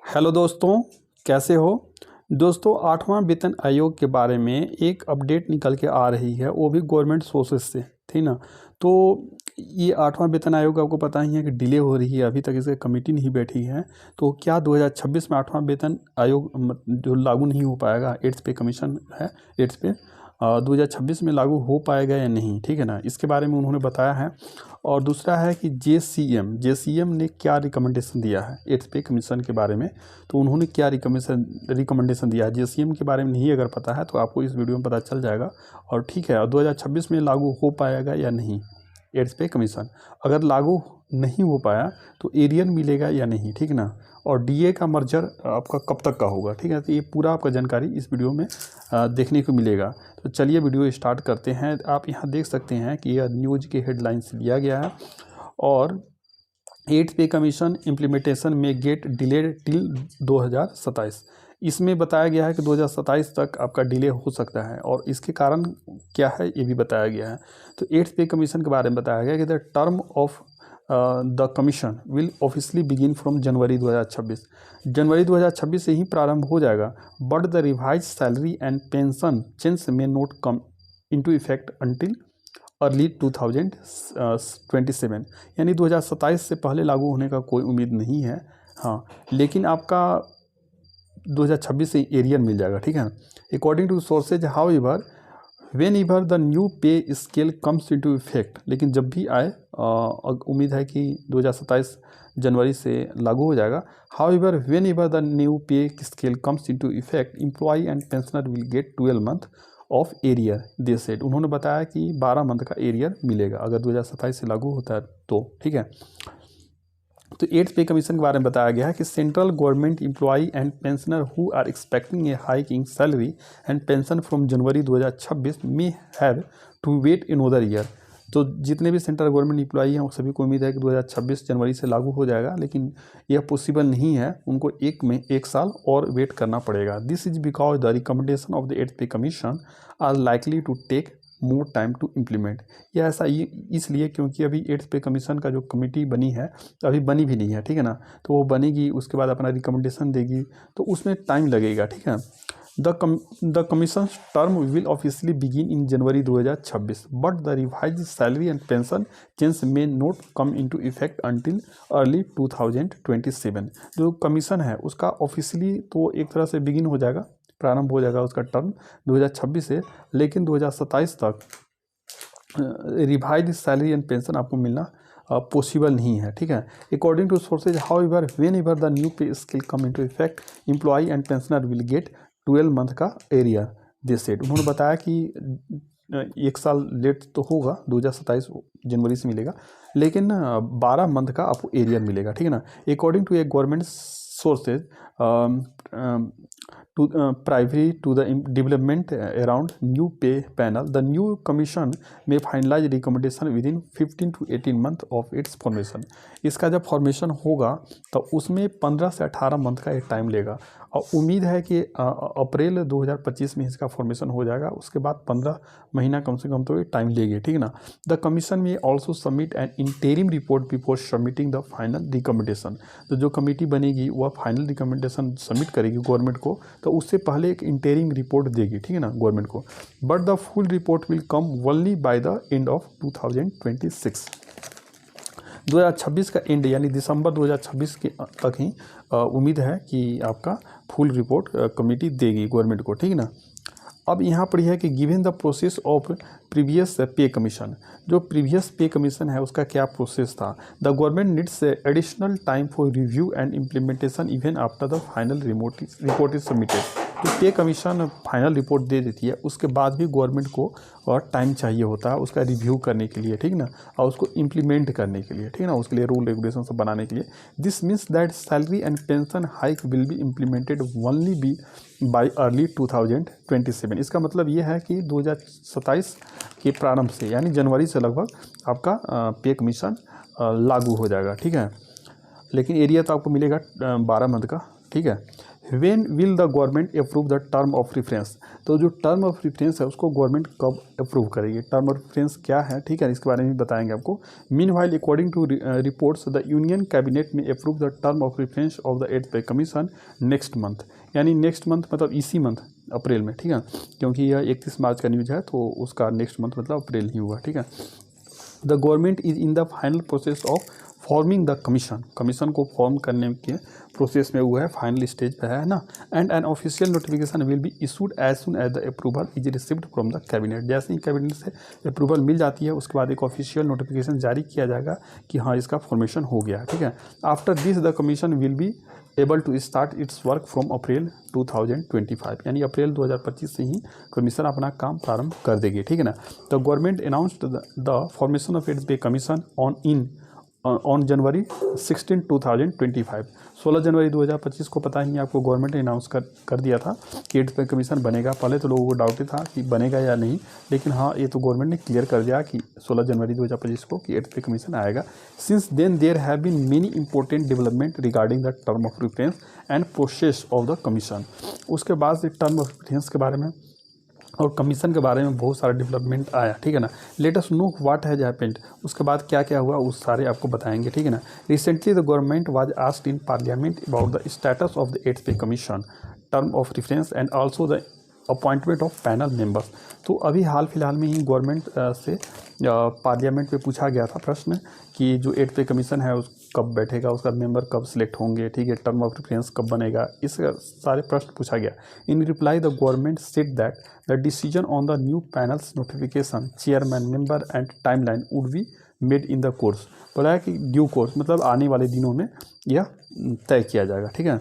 Hello दोस्तों, कैसे हो। दोस्तों, 8वां वेतन आयोग के बारे में एक अपडेट निकल के आ रही है, वो भी गवर्नमेंट सोर्सेज से, ठीक ना। तो ये 8वां वेतन आयोग आपको पता ही है कि डिले हो रही है, अभी तक इसकी कमेटी नहीं बैठी है। तो क्या 2026 में 8वां वेतन आयोग जो लागू नहीं हो पाएगा, एड्स पे कमीशन है, एड्स पे 2026 में लागू हो पाएगा या नहीं, ठीक है ना, इसके बारे में उन्होंने बताया है। और दूसरा है कि जेसीएम ने क्या रिकमेंडेशन दिया है एड्स पे कमीशन के बारे में। तो उन्होंने क्या रिकमेंडेशन दिया है, जेसीएम के बारे में नहीं अगर पता है तो आपको इस वीडियो में पता चल जाएगा। और ठीक है, 2026 में लागू हो पाएगा या नहीं एड्स पे कमीशन। अगर लागू नहीं हो पाया तो एरियर मिलेगा या नहीं, ठीक ना। और डीए का मर्जर आपका कब तक का होगा, ठीक है। तो ये पूरा आपका जानकारी इस वीडियो में देखने को मिलेगा। तो चलिए वीडियो स्टार्ट करते हैं। आप यहाँ देख सकते हैं कि यह न्यूज़ के हेडलाइन से लिया गया है। और एड्स पे कमीशन इम्प्लीमेंटेशन में गेट डिलेड टिल 2027, इसमें बताया गया है कि 2027 तक आपका डिले हो सकता है। और इसके कारण क्या है ये भी बताया गया है। तो एड्स पे कमीशन के बारे में बताया गया कि the term of the commission will officially begin from January 2026, जनवरी 2026 से ही प्रारंभ हो जाएगा। But the revise salary and pension change may not come into effect until early 2027, यानी 2027 से पहले लागू होने का कोई उम्मीद नहीं है। हाँ, लेकिन आपका 2026 से एरियर मिल जाएगा, ठीक है। According to sources however whenever the new pay scale comes into effect, लेकिन जब भी आए उम्मीद है कि 2027 जनवरी से लागू हो जाएगा। However whenever the new pay scale comes into effect employ and pensioner will get 12 month of arrear they said. उन्होंने बताया कि 12 मंथ का एरियर मिलेगा अगर 2027 से लागू होता है तो, ठीक है। तो एड्स पे कमीशन के बारे में बताया गया है कि central government employee and pensioner who are expecting a hike in salary and pension from January 2026 में have to wait another year. तो जितने भी सेंट्रल गवर्नमेंट एम्प्लॉई हैं वो सभी को उम्मीद है कि 2026 जनवरी से लागू हो जाएगा, लेकिन यह पॉसिबल नहीं है, उनको एक साल और वेट करना पड़ेगा। This is because the recommendation of the eighth pay commission are likely to take more time to implement. यह ऐसा इसलिए क्योंकि अभी एड्स पे कमीशन का जो कमेटी बनी है अभी बनी भी नहीं है, ठीक है ना। तो वो बनेगी, उसके बाद अपना रिकमेंडेशन देगी, तो उसमें टाइम लगेगा, ठीक है। The commission term will officially begin in January 2026, but the revise salary and pension change may not come into effect until early 2027। जो कमीशन है उसका ऑफिशियली तो एक तरह से बिगिन हो जाएगा, प्रारंभ हो जाएगा उसका टर्म 2026 से, लेकिन 2027 तक रिवाइज सैलरी एंड पेंशन आपको मिलना पॉसिबल नहीं है, ठीक है। According to sources however whenever the new pay scale come into effect employ and pensioner will get 12 month का एरियर दे सेट। उन्होंने बताया कि एक साल लेट तो होगा, 2027 जनवरी से मिलेगा, लेकिन 12 मंथ का आपको एरियर मिलेगा, ठीक है ना। According to a government sources privy to the development around new pay panel, the new commission may finalize recommendation within 15 to 18 month of its formation। इसका जब फॉर्मेशन होगा तो उसमें 15 से 18 मंथ का एक टाइम लेगा, और उम्मीद है कि अप्रैल 2025 में इसका फॉर्मेशन हो जाएगा। उसके बाद 15 महीना कम से कम तो ये टाइम लेगी, ठीक है ना। द कमीशन में also submit an interim report before submitting the final recommendation. तो जो कमेटी बनेगी वह फाइनल रिकमेंडेशन सबमिट करेगी गवर्नमेंट को, तो उससे पहले एक इंटेरिम रिपोर्ट देगी, ठीक है ना, गवर्नमेंट को। But the full report will come only by the end of 2026। 2026 का एंड यानी दिसंबर 2026 के तक ही उम्मीद है कि आपका फुल रिपोर्ट कमेटी देगी गवर्नमेंट को, ठीक है ना। अब यहाँ पर यह है कि given the process of previous पे कमीशन, जो प्रीवियस पे कमीशन है उसका क्या प्रोसेस था। The government needs additional time for review and implementation even after the final report is submitted. तो पे कमीशन फाइनल रिपोर्ट दे देती है, उसके बाद भी गवर्नमेंट को और टाइम चाहिए होता है उसका रिव्यू करने के लिए, ठीक ना, और उसको इम्प्लीमेंट करने के लिए, ठीक ना, उसके लिए रूल रेगुलेशन सब बनाने के लिए। This means that salary and pension hike will be implemented only be by early 2027। इसका मतलब ये है कि 2027 के प्रारंभ से यानी जनवरी से लगभग आपका पे कमीशन लागू हो जाएगा, ठीक है। लेकिन एरिया तो आपको मिलेगा 12 मंथ का, ठीक है। When will the government approve the term of reference, तो जो टर्म ऑफ रेफरेंस है उसको गवर्नमेंट कब अप्रूव करेगी, टर्म ऑफ रेफरेंस क्या है, ठीक है, इसके बारे में बताएंगे आपको। Meanwhile according to reports the union cabinet may approve the term of reference of the 8th pay commission next month, यानी नेक्स्ट मंथ मतलब इसी मंथ अप्रैल में, ठीक है, क्योंकि यह 31 मार्च का न्यूज है तो उसका नेक्स्ट मंथ मतलब अप्रैल ही हुआ, ठीक है। The government is in the final process of forming the commission, commission को फॉर्म करने के प्रोसेस में हुआ है, फाइनल स्टेज पे है ना। And an official notification will be issued as soon as the approval is received from the cabinet, जैसे ही कैबिनेट से अप्रूवल मिल जाती है उसके बाद एक ऑफिशियल नोटिफिकेशन जारी किया जाएगा कि हाँ इसका फॉर्मेशन हो गया, ठीक है। After this the commission will be able to start its work from April 2025, यानी अप्रैल 2025 से ही कमीशन अपना काम प्रारंभ कर देगी, ठीक है ना। तो government announced the formation of 8th pay commission on January 16, 2025, 16 जनवरी 2025 को पता ही आपको गवर्नमेंट ने अनाउंस कर दिया था कि 8th पे कमीशन बनेगा। पहले तो लोगों को डाउट ही था कि बनेगा या नहीं, लेकिन हाँ ये तो गवर्नमेंट ने क्लियर कर दिया कि 16 जनवरी 2025 को कि 8th पे कमीशन आएगा। Since then there have been many important development regarding the term of reference and process of the commission, उसके बाद से टर्म ऑफ रेफरेंस के बारे में और कमीशन के बारे में बहुत सारा डेवलपमेंट आया, ठीक है ना। Let us know what has happened, उसके बाद क्या क्या हुआ उस सारे आपको बताएंगे, ठीक है ना। Recently the government was asked in parliament about the status of the 8th pay commission term of reference and also the appointment of panel members. तो अभी हाल फिलहाल में ही गवर्नमेंट से पार्लियामेंट में पूछा गया था प्रश्न कि जो 8th पे कमीशन है उस कब बैठेगा, उसका मेंबर कब सिलेक्ट होंगे, ठीक है, टर्म ऑफ रेफरेंस कब बनेगा, इस सारे प्रश्न पूछा गया। इन reply the government said that the decision on the new panels notification chairman member and timeline would be made in the course, बोला है कि ड्यू कोर्स मतलब आने वाले दिनों में यह तय किया जाएगा, ठीक है।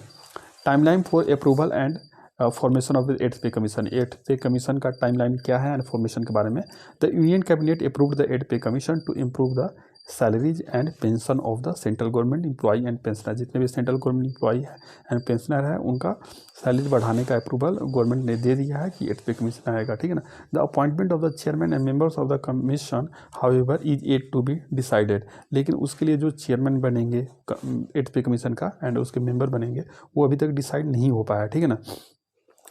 Timeline for approval and formation of the 8th pay commission, 8th pay commission का टाइमलाइन क्या है एंड फॉर्मेशन के बारे में। The union cabinet approved the 8th pay commission to improve the salaries and pension of the central government employee and pensioner, जितने भी central government employee है and pensioner है उनका सैलरी बढ़ाने का अप्रूवल गवर्नमेंट ने दे दिया है कि 8th पे कमीशन आएगा, ठीक है ना। The appointment of the chairman and members of the commission however is yet to be decided, लेकिन उसके लिए जो चेयरमैन बनेंगे 8th पे कमीशन का एंड उसके मेंबर बनेंगे वो अभी तक डिसाइड नहीं हो पाया, ठीक है ना।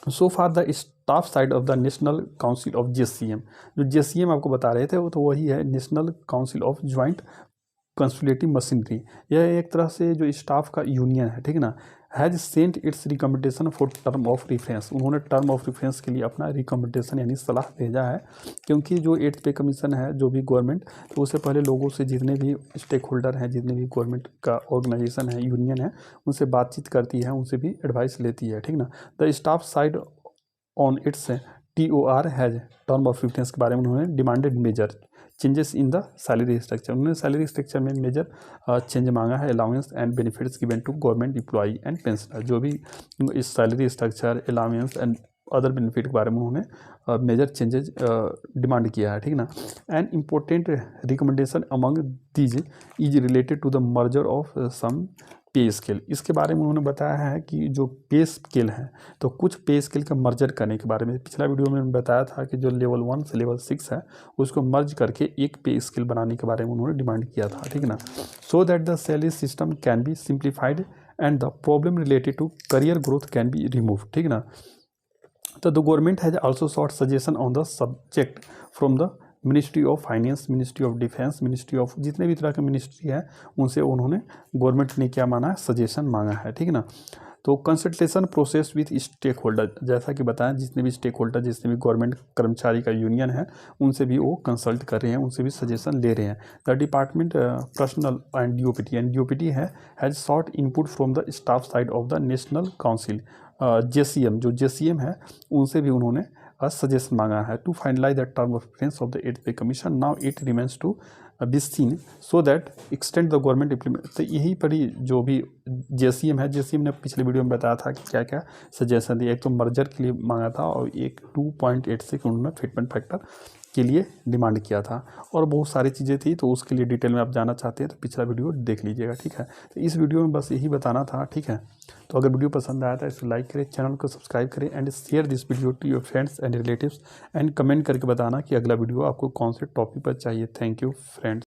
So far the staff side of the national council of JCM, जो JCM आपको बता रहे थे वो तो वही है national council of joint consultative machinery, यह एक तरह से जो स्टाफ का यूनियन है, ठीक है ना। Has sent it's recommendation for term of reference, उन्होंने टर्म ऑफ रेफरेंस के लिए अपना रिकमेंडेशन यानी सलाह भेजा है, क्योंकि जो 8th पे कमीशन है जो भी गवर्नमेंट, तो उससे पहले लोगों से जितने भी स्टेक होल्डर हैं, जितने भी गवर्नमेंट का ऑर्गेनाइजेशन है, यूनियन है, उनसे बातचीत करती है, उनसे भी एडवाइस लेती है, ठीक ना। The staff side on its TOR has term of reference के बारे में उन्होंने demanded major changes in the salary structure, उन्होंने सैलरी स्ट्रक्चर में मेजर चेंज मांगा है। Allowance and benefits given to government employee and pensioner, जो भी इस salary structure allowance and other benefit के बारे में उन्होंने मेजर चेंजेज डिमांड किया है, ठीक ना। And important recommendation among these is related to the merger of some pay scale, इसके बारे में उन्होंने बताया है कि जो पे स्केल है तो कुछ पे स्केल का मर्जर करने के बारे में, पिछला वीडियो में बताया था कि जो लेवल 1 से लेवल 6 है उसको मर्ज करके एक पे स्केल बनाने के बारे में उन्होंने डिमांड किया था, ठीक है ना। So that the salary system can be simplified and the problem related to career growth can be remove, ठीक ना। तो the government has also sought suggestion on the subject from the ministry of finance, ministry of defence, ministry of जितने भी तरह के ministry है उनसे उन्होंने गवर्नमेंट ने क्या माना है, सजेशन मांगा है, ठीक है ना। तो consultation process with stakeholder, जैसा कि बताएं जितने भी स्टेक होल्डर, जितने भी गवर्नमेंट कर्मचारी का यूनियन है उनसे भी वो कंसल्ट कर रहे हैं, उनसे भी सजेशन ले रहे हैं। The department personal and DOPT है has short input from the staff side of the national council JCM, जो JCM है उनसे भी उन्होंने सजेशन मांगा है to finalise the term of reference of the 8th pay commission. Now it remains to be seen so that extend the government implement. तो यही पर ही जो भी JCM है, JCM ने पिछले वीडियो में बताया था कि क्या क्या सजेशन दिए, एक तो मर्जर के लिए मांगा था और एक 2.86 उन्होंने फिटमेंट फैक्टर के लिए डिमांड किया था, और बहुत सारी चीज़ें थी। तो उसके लिए डिटेल में आप जानना चाहते हैं तो पिछला वीडियो देख लीजिएगा, ठीक है। तो इस वीडियो में बस यही बताना था, ठीक है। तो अगर वीडियो पसंद आया था इसे लाइक करें, चैनल को सब्सक्राइब करें and share this video to your friends and relatives and comment करके बताना कि अगला वीडियो आपको कौन से टॉपिक पर चाहिए। Thank you friends.